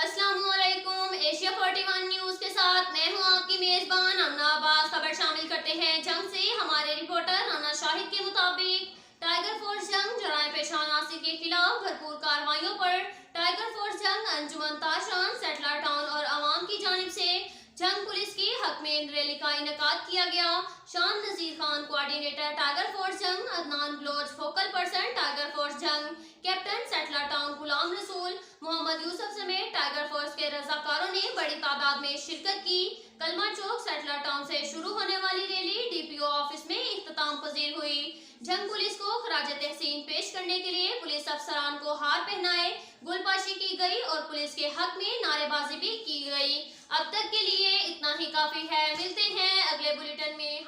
अस्सलामुअलैकुम। Asia 41 news के साथ मैं हूं आपकी मेजबान अमना अब्बास। खबर शामिल करते हैं जंग से। हमारे रिपोर्टर राना शाहिद के मुताबिक टाइगर फोर्स जंग जराए पेशा नासिर के खिलाफ भरपूर कार्रवाइयों पर टाइगर फोर्स जंग अंजुमन ताशान सेटलर टाउन और आवाम की जानिब से जंग पुलिस की हक में रैली का इनेकाद किया गया। Shan Nazir Khan coordinator tiger force Jhang, Adnan Baloch focal person tiger force Jhang, captain settler town Ghulam Rasool, Mohammad Yusuf समेत टाइगर फोर्स के रजाकारों ने बड़ी तादाद में शिरकत की। कलमा चौक सेटलर टाउन से शुरू होने वाली रैली डीपीओ ऑफिस में इख्तिताम पजीर हुई। जंग पुलिस को खराज तहसीन पेश करने के लिए पुलिस अफसरान को हार पहनाए गुलपाशी की गई और पुलिस के हक में नारेबाजी भी की गई। अब तक के लिए इतना ही काफी है। मिलते हैं अगले बुलेटिन में।